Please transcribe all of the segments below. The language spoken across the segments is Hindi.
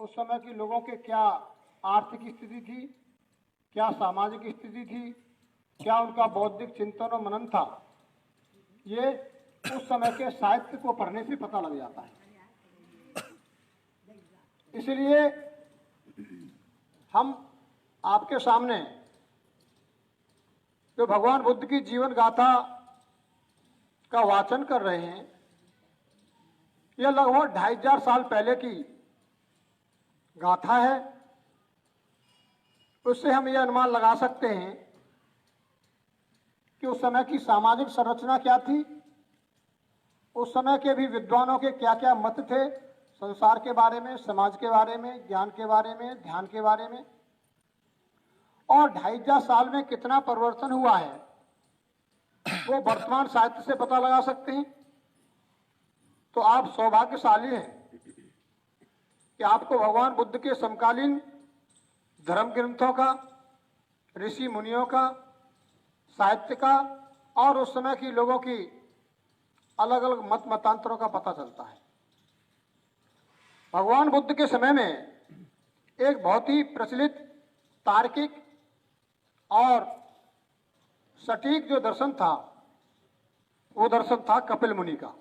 उस समय के लोगों के क्या आर्थिक स्थिति थी, क्या सामाजिक स्थिति थी, क्या उनका बौद्धिक चिंतन और मनन था, ये उस समय के साहित्य को पढ़ने से पता लग जाता है। इसलिए हम आपके सामने जो भगवान बुद्ध की जीवन गाथा का वाचन कर रहे हैं, यह लगभग 2500 साल पहले की गाथा है। उससे हम यह अनुमान लगा सकते हैं कि उस समय की सामाजिक संरचना क्या थी, उस समय के भी विद्वानों के क्या क्या मत थे संसार के बारे में, समाज के बारे में, ज्ञान के बारे में, ध्यान के बारे में, और 2500 साल में कितना परिवर्तन हुआ है वो वर्तमान साहित्य से पता लगा सकते हैं। तो आप सौभाग्यशाली हैं कि आपको भगवान बुद्ध के समकालीन धर्म ग्रंथों का, ऋषि मुनियों का, साहित्य का और उस समय की लोगों की अलग अलग मत मतांतरों का पता चलता है। भगवान बुद्ध के समय में एक बहुत ही प्रचलित तार्किक और सटीक जो दर्शन था वो दर्शन था कपिल मुनि का।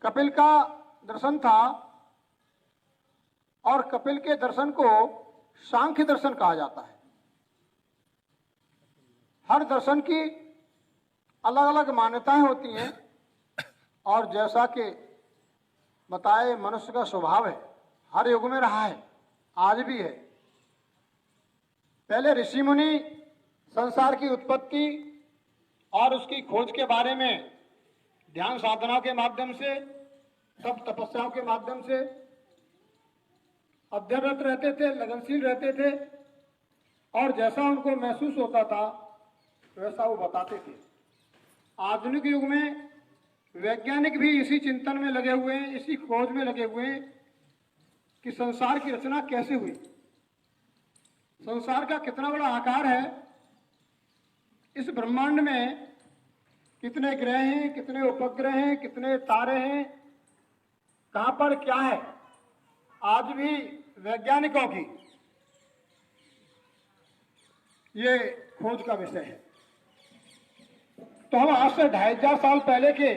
कपिल का दर्शन था और कपिल के दर्शन को सांख्य दर्शन कहा जाता है। हर दर्शन की अलग अलग मान्यताएं होती हैं और जैसा कि बताए मनुष्य का स्वभाव है, हर युग में रहा है, आज भी है। पहले ऋषि मुनि संसार की उत्पत्ति और उसकी खोज के बारे में ध्यान साधनाओं के माध्यम से, तप तपस्याओं के माध्यम से अध्ययनरत रहते थे, लगनशील रहते थे और जैसा उनको महसूस होता था वैसा वो बताते थे। आधुनिक युग में वैज्ञानिक भी इसी चिंतन में लगे हुए हैं, इसी खोज में लगे हुए हैं कि संसार की रचना कैसे हुई, संसार का कितना बड़ा आकार है, इस ब्रह्मांड में कितने ग्रह हैं, कितने उपग्रह हैं, कितने तारे हैं, कहां पर क्या है, आज भी वैज्ञानिकों की ये खोज का विषय है। तो हम आज से 2500 साल पहले के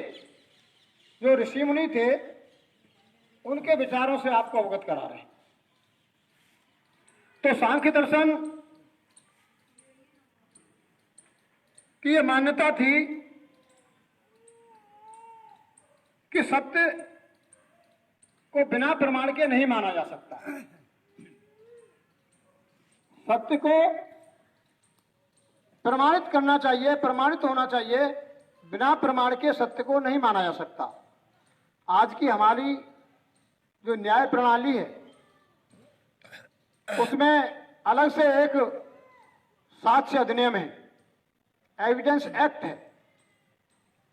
जो ऋषि मुनि थे उनके विचारों से आपको अवगत करा रहे हैं। तो सांख्य दर्शन की यह मान्यता थी कि सत्य को बिना प्रमाण के नहीं माना जा सकता। सत्य को प्रमाणित करना चाहिए, प्रमाणित होना चाहिए, बिना प्रमाण के सत्य को नहीं माना जा सकता। आज की हमारी जो न्याय प्रणाली है उसमें अलग से एक साक्ष्य अधिनियम है, एविडेंस एक्ट है,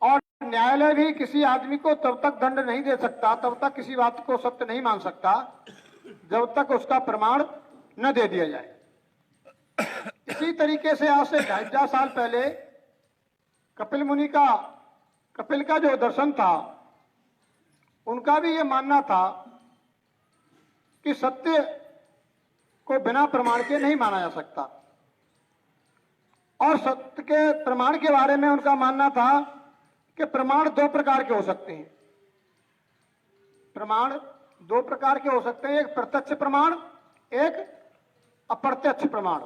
और न्यायालय भी किसी आदमी को तब तक दंड नहीं दे सकता, तब तक किसी बात को सत्य नहीं मान सकता जब तक उसका प्रमाण न दे दिया जाए। इसी तरीके से आज से 2500 साल पहले कपिल का जो दर्शन था उनका भी ये मानना था कि सत्य को बिना प्रमाण के नहीं माना जा सकता। और सत्य के प्रमाण के बारे में उनका मानना था कि प्रमाण 2 प्रकार के हो सकते हैं। प्रमाण 2 प्रकार के हो सकते हैं, एक प्रत्यक्ष प्रमाण, एक अप्रत्यक्ष प्रमाण।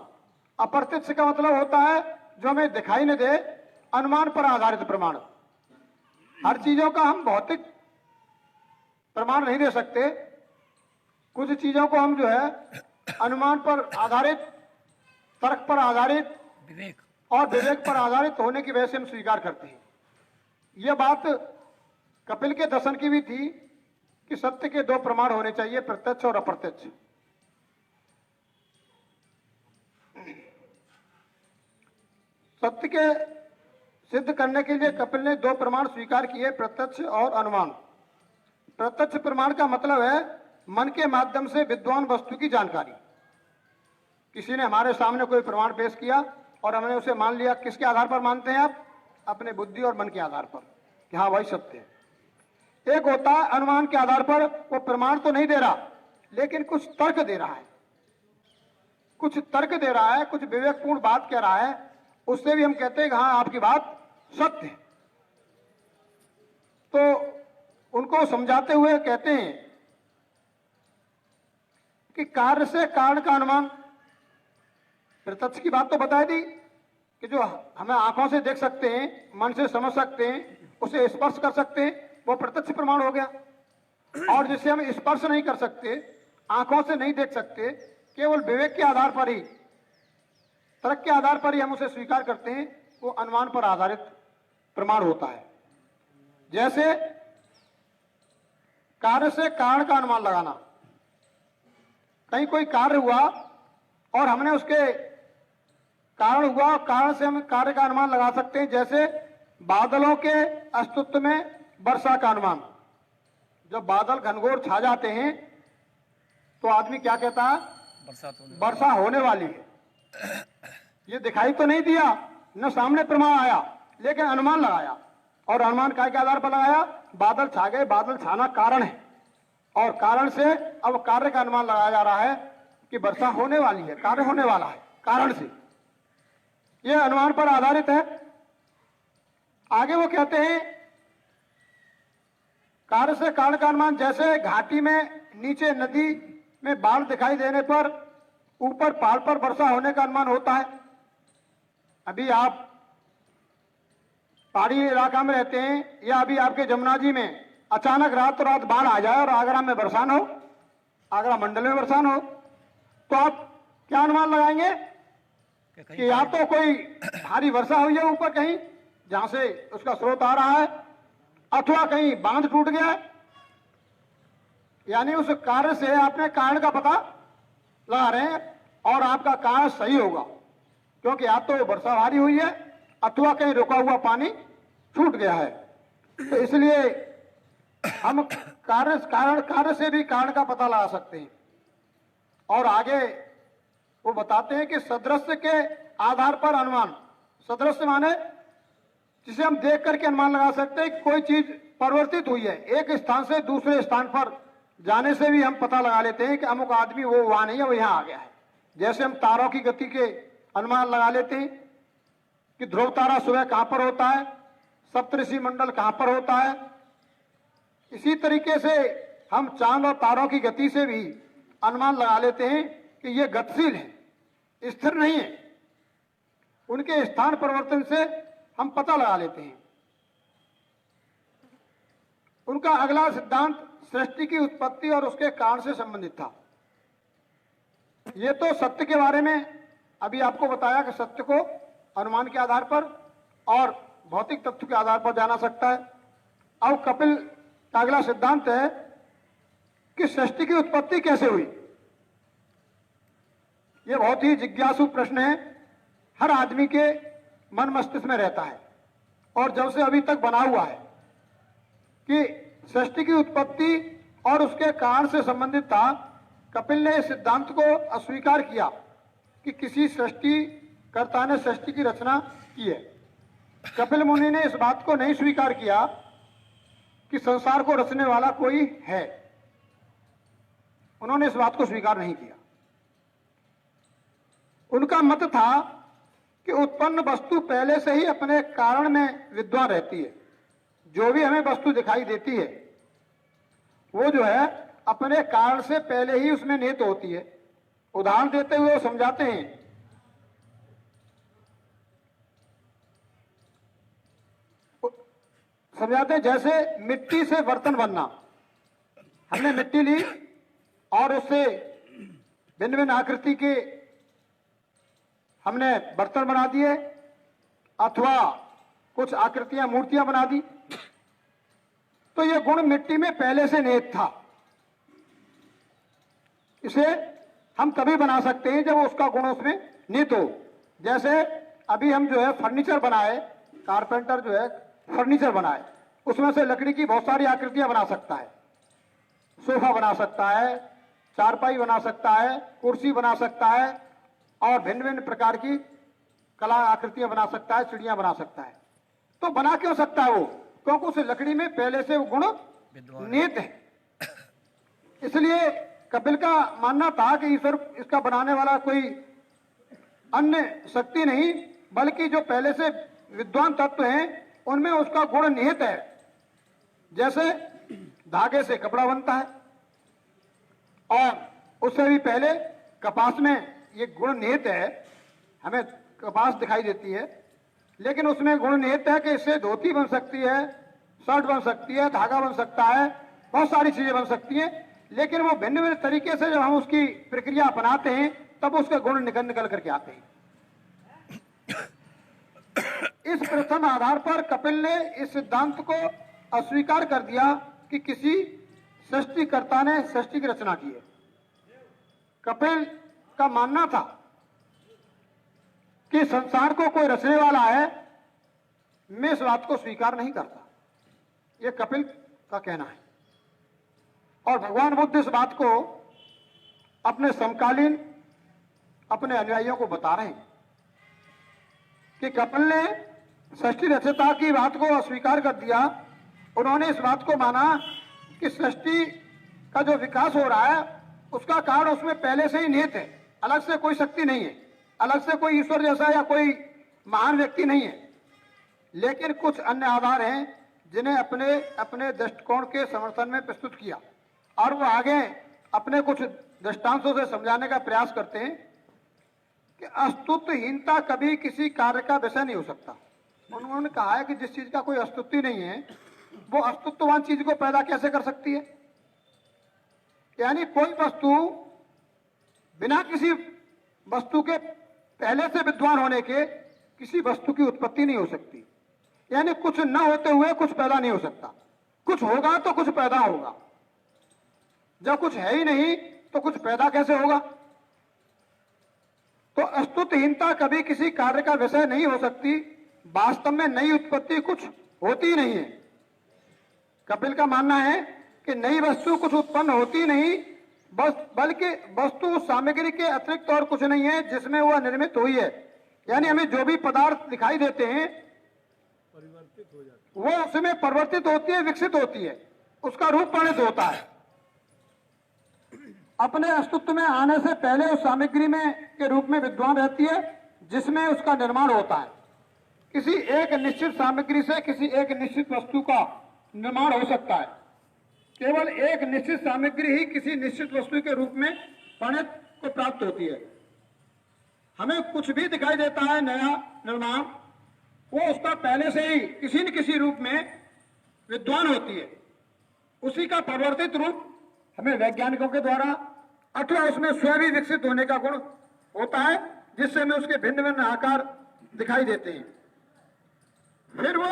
अप्रत्यक्ष का मतलब होता है जो हमें दिखाई न दे, अनुमान पर आधारित प्रमाण। हर चीजों का हम भौतिक प्रमाण नहीं दे सकते, कुछ चीजों को हम जो है अनुमान पर आधारित, तर्क पर आधारित और विवेक पर आधारित होने की वजह से हम स्वीकार करते हैं। यह बात कपिल के दर्शन की भी थी कि सत्य के 2 प्रमाण होने चाहिए, प्रत्यक्ष और अप्रत्यक्ष। सत्य के सिद्ध करने के लिए कपिल ने 2 प्रमाण स्वीकार किए, प्रत्यक्ष और अनुमान। प्रत्यक्ष प्रमाण का मतलब है मन के माध्यम से विद्वान वस्तु की जानकारी। किसी ने हमारे सामने कोई प्रमाण पेश किया और हमने उसे मान लिया। किसके आधार पर मानते हैं आप? अपने बुद्धि और मन के आधार पर कि हाँ वही सत्य है। एक होता है अनुमान के आधार पर, वो प्रमाण तो नहीं दे रहा लेकिन कुछ तर्क दे रहा है, कुछ तर्क दे रहा है, कुछ विवेकपूर्ण बात कह रहा है, उससे भी हम कहते हैं कि हाँ आपकी बात सत्य है। तो उनको समझाते हुए कहते हैं कि कार्य से कारण का अनुमान, प्रत्यक्ष की बात तो बता दी कि जो हमें आंखों से देख सकते हैं, मन से समझ सकते हैं, उसे स्पर्श कर सकते हैं, वो प्रत्यक्ष प्रमाण हो गया। और जिसे हम स्पर्श नहीं कर सकते, आंखों से नहीं देख सकते, केवल विवेक के आधार पर ही, तर्क के आधार पर ही हम उसे स्वीकार करते हैं, वो अनुमान पर आधारित प्रमाण होता है। जैसे कार्य से कारण का अनुमान लगाना, कहीं कोई कार्य हुआ और हमने उसके कारण हुआ, कारण से हम कार्य का अनुमान लगा सकते हैं। जैसे बादलों के अस्तित्व में वर्षा का अनुमान, जब बादल घनघोर छा जाते हैं तो आदमी क्या कहता है, वर्षा होने वाली है। ये दिखाई तो नहीं दिया, न सामने प्रमाण आया, लेकिन अनुमान लगाया। और अनुमान काय के आधार पर लगाया, बादल छा गए, बादल छाना कारण है, और कारण से अब कार्य का अनुमान लगाया जा रहा है कि वर्षा होने वाली है, कार्य होने वाला है कारण से। यह अनुमान पर आधारित है। आगे वो कहते हैं कार्य से कारण का अनुमान, जैसे घाटी में नीचे नदी में बाढ़ दिखाई देने पर ऊपर पहाड़ पर वर्षा होने का अनुमान होता है। अभी आप पहाड़ी इलाका में रहते हैं, या अभी आपके जमुना जी में अचानक रात रात बाढ़ आ जाए और आगरा में बरसात हो, आगरा मंडल में बरसात हो, तो आप क्या अनुमान लगाएंगे कि या तो कोई भारी वर्षा हुई है ऊपर कहीं जहां से उसका स्रोत आ रहा है, अथवा कहीं बांध टूट गया है। यानी उस कार्य से आपने कारण का पता लगा रहे हैं, और आपका कारण सही होगा, क्योंकि या तो वर्षा भारी हुई है अथवा कहीं रुका हुआ पानी छूट गया है। तो इसलिए हम कार्य से भी कारण का पता लगा सकते हैं। और आगे वो बताते हैं कि सदृश्य के आधार पर अनुमान, सदृश्य माने जिसे हम देख करके अनुमान लगा सकते हैं कि कोई चीज परिवर्तित हुई है, एक स्थान से दूसरे स्थान पर जाने से भी हम पता लगा लेते हैं कि अमुक आदमी वो वहां नहीं है, वो यहां आ गया है। जैसे हम तारों की गति के अनुमान लगा लेते हैं कि ध्रुव तारा सुबह कहां पर होता है, सप्तऋषि मंडल कहां पर होता है। इसी तरीके से हम चांद और तारों की गति से भी अनुमान लगा लेते हैं कि ये गतिशील है, स्थिर नहीं है। उनके स्थान परिवर्तन से हम पता लगा लेते हैं। उनका अगला सिद्धांत सृष्टि की उत्पत्ति और उसके कारण से संबंधित था। ये तो सत्य के बारे में अभी आपको बताया कि सत्य को अनुमान के आधार पर और भौतिक तत्व के आधार पर जाना सकता है। अब कपिल का अगला सिद्धांत है कि सृष्टि की उत्पत्ति कैसे हुई। यह बहुत ही जिज्ञासु प्रश्न है, हर आदमी के मन मस्तिष्क में रहता है, और जब से अभी तक बना हुआ है कि सृष्टि की उत्पत्ति और उसके कारण से संबंधित था। कपिल ने इस सिद्धांत को अस्वीकार किया कि किसी सृष्टिकर्ता ने सृष्टि की रचना की है। कपिल मुनि ने इस बात को नहीं स्वीकार किया कि संसार को रचने वाला कोई है, उन्होंने इस बात को स्वीकार नहीं किया। उनका मत था कि उत्पन्न वस्तु पहले से ही अपने कारण में विद्वान रहती है। जो भी हमें वस्तु दिखाई देती है वो जो है अपने कारण से पहले ही उसमें निहित होती है। उदाहरण देते हुए वो समझाते हैं, जैसे मिट्टी से बर्तन बनना। हमने मिट्टी ली और उससे भिन्न भिन्न आकृति के हमने बर्तन बना दिए, अथवा कुछ आकृतियां मूर्तियां बना दी, तो यह गुण मिट्टी में पहले से निहित था। इसे हम तभी बना सकते हैं जब उसका गुण उसमें निहित हो। जैसे अभी हम जो है फर्नीचर बनाए, कारपेंटर जो है फर्नीचर बनाए, उसमें से लकड़ी की बहुत सारी आकृतियां बना सकता है। सोफा बना सकता है, चारपाई बना सकता है, कुर्सी बना सकता है, और भिन्न भिन्न प्रकार की कला आकृतियां बना सकता है, चिड़ियां बना सकता है। तो बना क्यों सकता है वो? क्योंकि उस लकड़ी में पहले से वो गुण निहित है। इसलिए कपिल का मानना था कि ईश्वर इसका बनाने वाला कोई अन्य शक्ति नहीं, बल्कि जो पहले से विद्वान तत्व हैं उनमें उसका गुण निहित है। जैसे धागे से कपड़ा बनता है और उससे भी पहले कपास में ये गुण निहित है। हमें कपास दिखाई देती है, लेकिन उसमें गुण निहित है कि इससे धोती बन सकती है, शर्ट बन सकती है, धागा बन सकता है, बहुत सारी चीजें बन सकती हैं। लेकिन वो भिन्न भिन्न तरीके से जब हम उसकी प्रक्रिया अपनाते हैं तब उसके गुण निकल करके आते हैं। इस प्रथम आधार पर कपिल ने इस सिद्धांत को अस्वीकार कर दिया कि किसी सृष्टिकर्ता ने सृष्टि की रचना की है। कपिल का मानना था कि संसार को कोई रचने वाला है। मैं इस बात को स्वीकार नहीं करता, यह कपिल का कहना है। और भगवान बुद्ध इस बात को अपने समकालीन अपने अनुयायियों को बता रहे हैं कि कपिल ने सृष्टि रचयिता की बात को अस्वीकार कर दिया। उन्होंने इस बात को माना कि सृष्टि का जो विकास हो रहा है उसका कारण उसमें पहले से ही निहित है, अलग से कोई शक्ति नहीं है, अलग से कोई ईश्वर जैसा या कोई महान व्यक्ति नहीं है। लेकिन कुछ अन्य आधार हैं जिन्हें अपने अपने दृष्टिकोण के समर्थन में प्रस्तुत किया और वो आगे अपने कुछ दृष्टांतों से समझाने का प्रयास करते हैं कि अस्तित्वहीनता कभी किसी कार्य का विषय नहीं हो सकता। उन्होंने कहा है कि जिस चीज का कोई अस्तित्व नहीं है वो अस्तित्ववान चीज को पैदा कैसे कर सकती है। यानी कोई वस्तु बिना किसी वस्तु के पहले से विद्वान होने के किसी वस्तु की उत्पत्ति नहीं हो सकती। यानी कुछ न होते हुए कुछ पैदा नहीं हो सकता। कुछ होगा तो कुछ पैदा होगा, जब कुछ है ही नहीं तो कुछ पैदा कैसे होगा। तो अस्तित्वहीनता कभी किसी कार्य का विषय नहीं हो सकती। वास्तव में नई उत्पत्ति कुछ होती नहीं है। कपिल का मानना है कि नई वस्तु कुछ उत्पन्न होती नहीं, बल्कि वस्तु सामग्री के अतिरिक्त और कुछ नहीं है जिसमें वह निर्मित हुई है। यानी हमें जो भी पदार्थ दिखाई देते हैं वो उसमें परिवर्तित होती है, विकसित होती है, उसका रूप परिणत होता है। अपने अस्तित्व में आने से पहले उस सामग्री में के रूप में विद्वान रहती है जिसमें उसका निर्माण होता है। किसी एक निश्चित सामग्री से किसी एक निश्चित वस्तु का निर्माण हो सकता है। केवल एक निश्चित सामग्री ही किसी निश्चित वस्तु के रूप में परिणत को प्राप्त होती है। हमें कुछ भी दिखाई देता है नया निर्माण, वो उसका पहले से ही किसी न किसी रूप में विद्वान होती है। उसी का परिवर्तित रूप हमें वैज्ञानिकों के द्वारा अथवा उसमें स्वयं ही विकसित होने का गुण होता है, जिससे हमें उसके भिन्न भिन्न आकार दिखाई देते हैं। फिर वो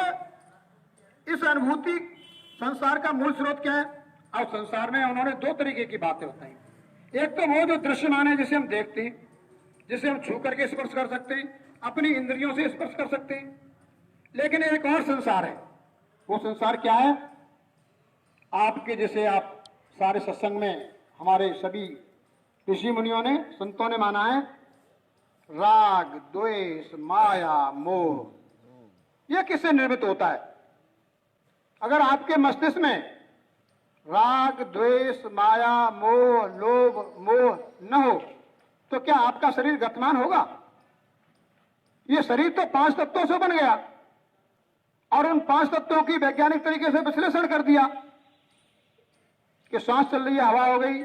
इस अनुभूति संसार का मूल स्रोत क्या है। और संसार में उन्होंने दो तरीके की बातें होती हैं। एक तो वो जो दृश्यमान है, जिसे हम देखते हैं, जिसे हम छू करके स्पर्श कर सकते हैं, अपनी इंद्रियों से स्पर्श कर सकते हैं। लेकिन एक और संसार है। वो संसार क्या है? आपके जैसे आप सारे सत्संग में हमारे सभी ऋषि मुनियों ने, संतों ने माना है राग, द्वेष, माया, मोह, यह किससे निर्मित होता है? अगर आपके मस्तिष्क में राग, द्वेष, माया, मोह, लोभ, मोह न हो तो क्या आपका शरीर गतिमान होगा? यह शरीर तो 5 तत्वों से बन गया और उन 5 तत्वों की वैज्ञानिक तरीके से विश्लेषण कर दिया कि सांस चल रही है, हवा हो गई,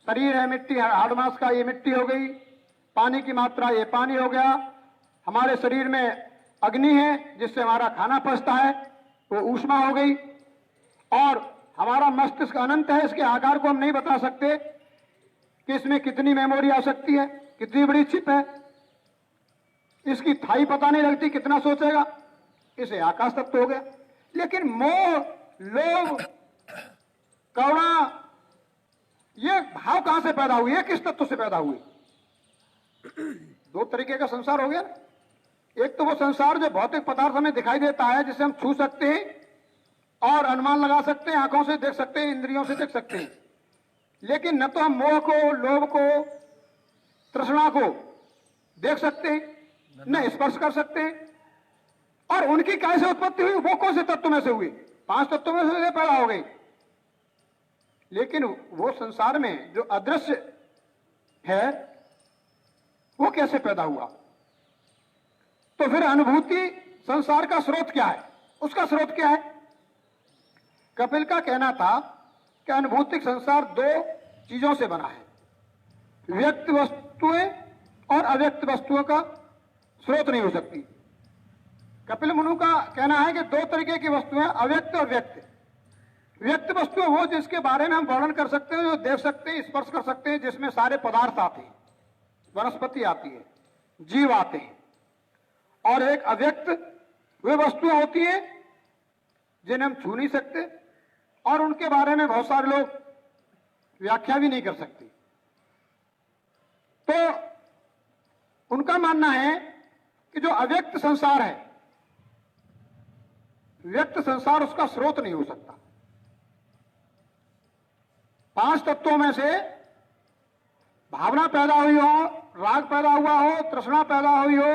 शरीर है मिट्टी, हाड़ मांस का ये मिट्टी हो गई, पानी की मात्रा ये पानी हो गया, हमारे शरीर में अग्नि है जिससे हमारा खाना पचता है, वो ऊष्मा हो गई, और हमारा मस्तिष्क अनंत है, इसके आकार को हम नहीं बता सकते कि इसमें कितनी मेमोरी आ सकती है, कितनी बड़ी चिप है, इसकी थाई पता नहीं लगती, कितना सोचेगा, इसे आकाश तत्व हो गया। लेकिन मोह, लोभ, करुणा, ये भाव कहां से पैदा हुए, किस तत्व से पैदा हुए? दो तरीके का संसार हो गया ना। एक तो वो संसार जो भौतिक पदार्थ हमें दिखाई देता है, जिसे हम छू सकते हैं और अनुमान लगा सकते हैं, आंखों से देख सकते हैं, इंद्रियों से देख सकते हैं। लेकिन न तो हम मोह को, लोभ को, तृष्णा को देख सकते हैं, न स्पर्श कर सकते हैं। और उनकी कैसे उत्पत्ति हुई? वो कौन से तत्व में से हुई? 5 तत्वों में से पैदा हो गई। लेकिन वो संसार में जो अदृश्य है वो कैसे पैदा हुआ? तो फिर अनुभूति संसार का स्रोत क्या है? उसका स्रोत क्या है? कपिल का कहना था कि अनुभूतिक संसार दो चीजों से बना है, व्यक्त वस्तुएं और अव्यक्त वस्तुओं का स्रोत नहीं हो सकती। कपिल मुनि का कहना है कि दो तरीके की वस्तुएं, अव्यक्त और व्यक्त। व्यक्त वस्तु वो जिसके बारे में हम वर्णन कर सकते हैं, जो देख सकते हैं, स्पर्श कर सकते हैं, जिसमें सारे पदार्थ आते हैं, वनस्पति आती है, जीव आते हैं। और एक अव्यक्त वे वस्तुएं होती हैं जिन्हें हम छू नहीं सकते और उनके बारे में बहुत सारे लोग व्याख्या भी नहीं कर सकते। तो उनका मानना है कि जो अव्यक्त संसार है, व्यक्त संसार उसका स्रोत नहीं हो सकता। पांच तत्वों में से भावना पैदा हुई हो, राग पैदा हुआ हो, तृष्णा पैदा हुई हो,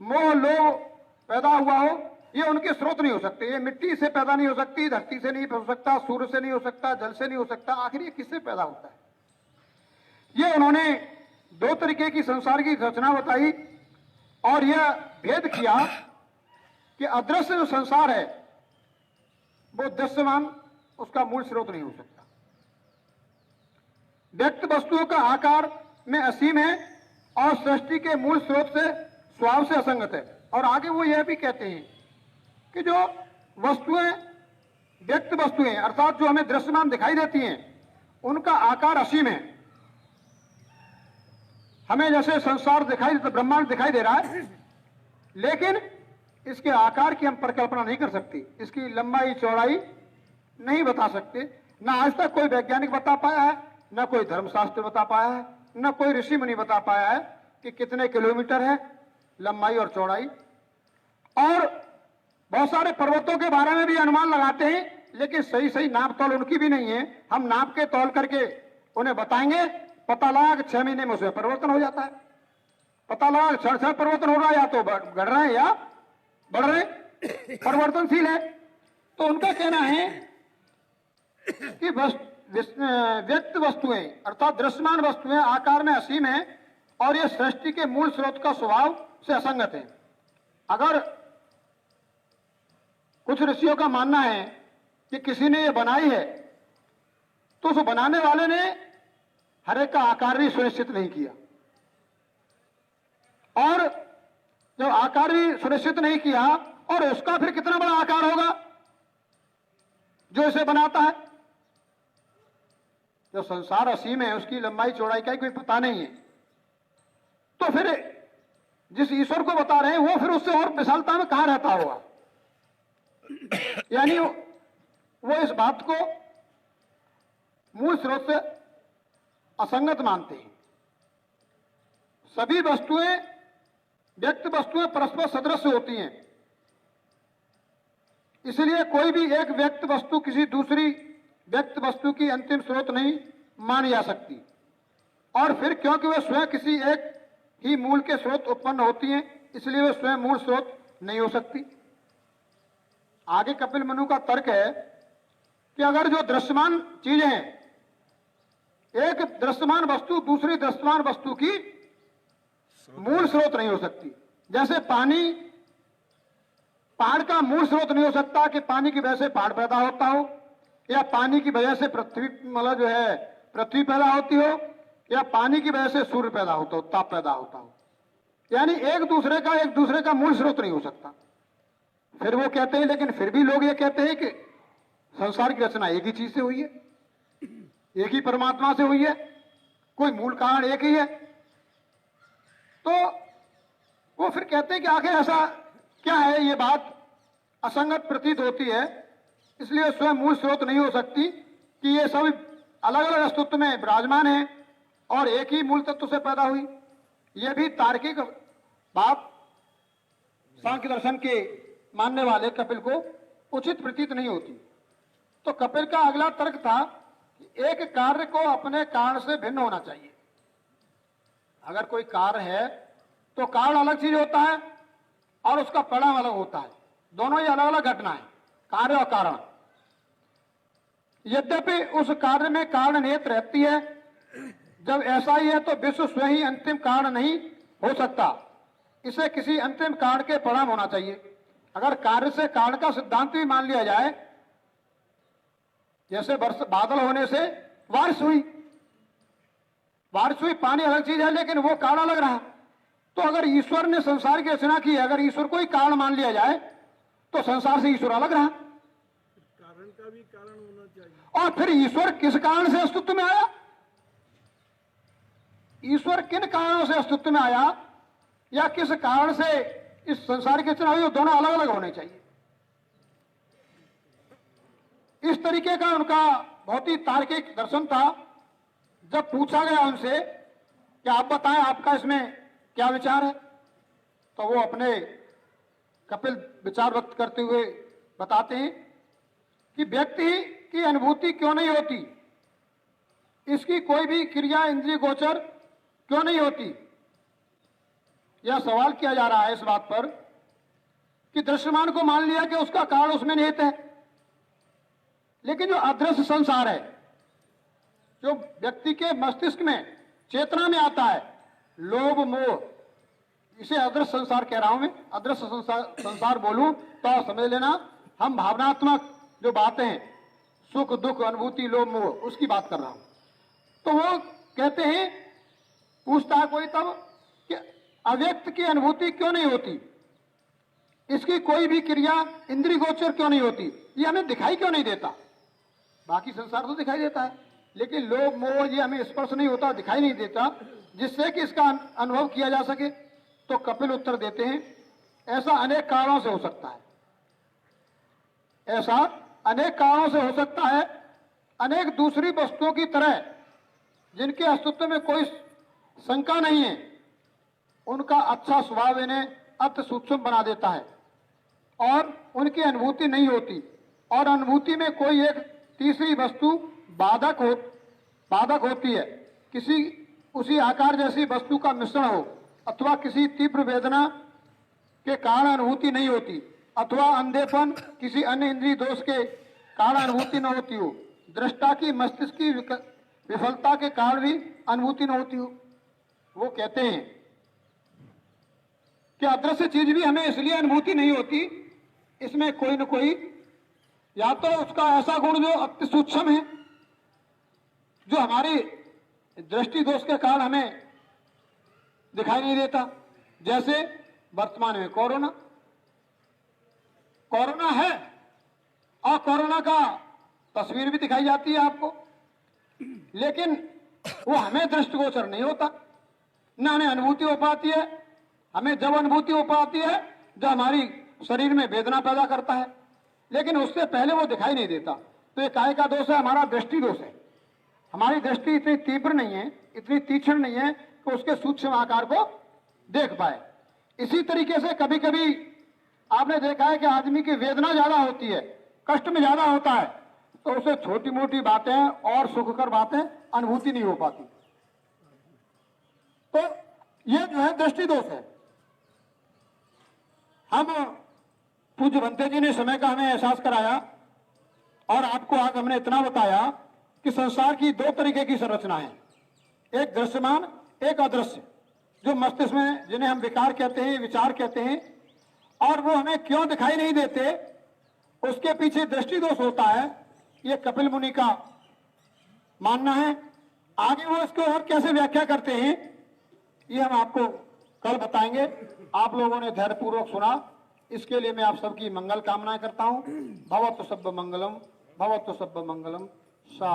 मोह लोभ पैदा हुआ हो, ये उनके स्रोत नहीं हो सकते। ये मिट्टी से पैदा नहीं हो सकती, धरती से नहीं हो सकता, सूर्य से नहीं हो सकता, जल से नहीं हो सकता। आखिर ये किससे पैदा होता है? ये उन्होंने दो तरीके की संसार की रचना बताई और यह भेद किया कि अदृश्य जो संसार है वो दृश्यमान उसका मूल स्रोत नहीं हो सकता। व्यक्त वस्तुओं का आकार में असीम है और सृष्टि के मूल स्रोत से स्वभाव से असंगत है। और आगे वो यह भी कहते हैं कि जो वस्तुएं व्यक्त वस्तुएं अर्थात जो हमें दृश्यमान दिखाई देती हैं उनका आकार असीम है। हमें जैसे संसार दिखाई, ब्रह्मांड दिखाई दे रहा है, लेकिन इसके आकार की हम परिकल्पना नहीं कर सकती, इसकी लंबाई चौड़ाई नहीं बता सकते। ना आज तक कोई वैज्ञानिक बता पाया है, ना कोई धर्मशास्त्र बता पाया है, ना कोई ऋषि मुनि बता पाया है कि कितने किलोमीटर है लंबाई और चौड़ाई। और बहुत सारे पर्वतों के बारे में भी अनुमान लगाते हैं, लेकिन सही सही नाप तौल उनकी भी नहीं है। हम नाप के तौल करके उन्हें बताएंगे, पता लगा कि 6 महीने में उसमें परिवर्तन हो जाता है। पता लगा क्षण परिवर्तन हो रहा है, या तो घट रहे हैं या बढ़ रहे, परिवर्तनशील है। तो उनका कहना है कि व्यक्त वस्तुएं अर्थात दृश्यमान वस्तुएं आकार में असीम है और ये सृष्टि के मूल स्रोत का स्वभाव से असंगत है। अगर कुछ ऋषियों का मानना है कि किसी ने ये बनाई है तो उस बनाने वाले ने हर एक का आकार भी सुनिश्चित नहीं किया, और जब आकार भी सुनिश्चित नहीं किया और उसका फिर कितना बड़ा आकार होगा जो इसे बनाता है। जो संसार असीम है उसकी लंबाई चौड़ाई का कोई पता नहीं है, तो फिर जिस ईश्वर को बता रहे हैं वो फिर उससे और विशालता में कहां रहता होगा। यानी वो इस बात को मूल स्रोत से असंगत मानते हैं। सभी वस्तुएं व्यक्त वस्तुएं परस्पर सदृश होती हैं, इसलिए कोई भी एक व्यक्त वस्तु किसी दूसरी व्यक्त वस्तु की अंतिम स्रोत नहीं मानी जा सकती। और फिर क्योंकि वे स्वयं किसी एक ही मूल के स्रोत उत्पन्न होती हैं, इसलिए वे स्वयं मूल स्रोत नहीं हो सकती। आगे कपिल मुनि का तर्क है कि अगर जो दृश्यमान चीजें हैं, एक दृश्यमान वस्तु दूसरी दृश्यमान वस्तु की मूल स्रोत नहीं हो सकती। जैसे पानी, पहाड़ का मूल स्रोत नहीं हो सकता कि पानी की वजह से पहाड़ पैदा होता हो, या पानी की वजह से पृथ्वी मतलब जो है पृथ्वी पैदा होती हो, या पानी की वजह से सूर्य पैदा होता हो, ताप पैदा होता हो। यानी एक दूसरे का मूल स्रोत नहीं हो सकता। फिर वो कहते हैं, लेकिन फिर भी लोग ये कहते हैं कि संसार की रचना एक ही चीज से हुई है, एक ही परमात्मा से हुई है, कोई मूल कारण एक ही है। तो वो फिर कहते हैं कि आखिर ऐसा क्या है, ये बात असंगत प्रतीत होती है, इसलिए स्वयं मूल स्रोत नहीं हो सकती कि ये सब अलग अलग अस्तित्व में विराजमान है और एक ही मूल तत्व से पैदा हुई। यह भी तार्किक बात सांख्य दर्शन के मानने वाले कपिल को उचित प्रतीत नहीं होती। तो कपिल का अगला तर्क था कि एक कार्य को अपने कारण से भिन्न होना चाहिए। अगर कोई कार्य है तो कारण अलग चीज होता है और उसका परिणाम अलग होता है, दोनों ही अलग अलग घटना है, कार्य और कारण। यद्यपि उस कार्य में कारण नियत रहती है। जब ऐसा ही है तो विश्व स्वयं ही अंतिम कारण नहीं हो सकता, इसे किसी अंतिम कारण के परिणाम होना चाहिए। अगर कार्य से कारण का सिद्धांत भी मान लिया जाए, जैसे बादल होने से बारिश हुई, पानी अलग चीज है लेकिन वो कारण अलग रहा। तो अगर ईश्वर ने संसार की रचना की है, अगर ईश्वर को ही कारण मान लिया जाए तो संसार से ईश्वर अलग रहा। कारण का भी कारण होना चाहिए। और फिर ईश्वर किस कारण से अस्तित्व में आया, ईश्वर किन कारणों से अस्तित्व में आया या किस कारण से इस संसार की रचना हुई, वो दोनों अलग अलग होने चाहिए। इस तरीके का उनका बहुत ही तार्किक दर्शन था। जब पूछा गया उनसे कि आप बताएं आपका इसमें क्या विचार है, तो वो अपने कपिल विचार व्यक्त करते हुए बताते हैं कि व्यक्ति की अनुभूति क्यों नहीं होती, इसकी कोई भी क्रिया इंद्रिय गोचर क्यों नहीं होती। यह सवाल किया जा रहा है इस बात पर कि दृश्यमान को मान लिया कि उसका कारण उसमें निहित है, लेकिन जो अदृश्य संसार है, जो व्यक्ति के मस्तिष्क में चेतना में आता है, लोभ मोह, इसे अदृश्य संसार कह रहा हूं मैं। अदृश्य संसार बोलूं तो समझ लेना हम भावनात्मक जो बातें हैं, सुख दुख अनुभूति लोभ मोह, उसकी बात कर रहा हूं। तो वो कहते हैं, पूछता है कोई तब कि अव्यक्त की अनुभूति क्यों नहीं होती, इसकी कोई भी क्रिया इंद्रिय गोचर क्यों नहीं होती, ये हमें दिखाई क्यों नहीं देता। बाकी संसार तो दिखाई देता है, लेकिन लोभ मोह ये हमें स्पर्श नहीं होता, दिखाई नहीं देता, जिससे कि इसका अनुभव किया जा सके। तो कपिल उत्तर देते हैं, ऐसा अनेक कारणों से हो सकता है, ऐसा अनेक कारणों से हो सकता है। अनेक दूसरी वस्तुओं की तरह जिनके अस्तित्व में कोई शंका नहीं है, उनका अच्छा स्वभाव इन्हें अति सूक्ष्म बना देता है और उनकी अनुभूति नहीं होती, और अनुभूति में कोई एक तीसरी वस्तु बाधक होती है। किसी उसी आकार जैसी वस्तु का मिश्रण हो, अथवा किसी तीव्र वेदना के कारण अनुभूति नहीं होती, अथवा अंधेपन किसी अन्य इंद्रिय दोष के कारण अनुभूति न होती हो, दृष्टा की मस्तिष्क की विफलता के कारण भी अनुभूति न होती हो। वो कहते हैं कि अदृश्य चीज भी हमें इसलिए अनुभूति नहीं होती, इसमें कोई न कोई या तो उसका ऐसा गुण जो अति सूक्ष्म है, जो हमारी दृष्टि दोष के कारण हमें दिखाई नहीं देता। जैसे वर्तमान में कोरोना है और कोरोना का तस्वीर भी दिखाई जाती है आपको, लेकिन वो हमें दृष्टिगोचर नहीं होता, न हमें अनुभूति हो पाती है। हमें जब अनुभूति हो पाती है जब हमारी शरीर में वेदना पैदा करता है, लेकिन उससे पहले वो दिखाई नहीं देता। तो ये काहे का दोष है, हमारा दृष्टि दोष है। हमारी दृष्टि इतनी तीव्र नहीं है, इतनी तीक्ष्ण नहीं है कि उसके सूक्ष्म आकार को देख पाए। इसी तरीके से कभी कभी आपने देखा है कि आदमी की वेदना ज्यादा होती है, कष्ट में ज्यादा होता है, तो उसे छोटी मोटी बातें और सुखकर बातें अनुभूति नहीं हो पाती। तो ये जो है दृष्टि दोष है। हम पूज्य भंते जी ने समय का हमें एहसास कराया और आपको आज हमने इतना बताया कि संसार की दो तरीके की संरचना है, एक दृश्यमान एक अदृश्य, जो मस्तिष्क में जिन्हें हम विकार कहते हैं, विचार कहते हैं, और वो हमें क्यों दिखाई नहीं देते, उसके पीछे दृष्टि दोष होता है। ये कपिल मुनि का मानना है। आगे वो इसको और कैसे व्याख्या करते हैं ये हम आपको कल बताएंगे। आप लोगों ने धैर्यपूर्वक सुना, इसके लिए मैं आप सबकी मंगल कामनाएं करता हूं। भवतु सब्ब मंगलम, भवतु सब्ब मंगलम। सा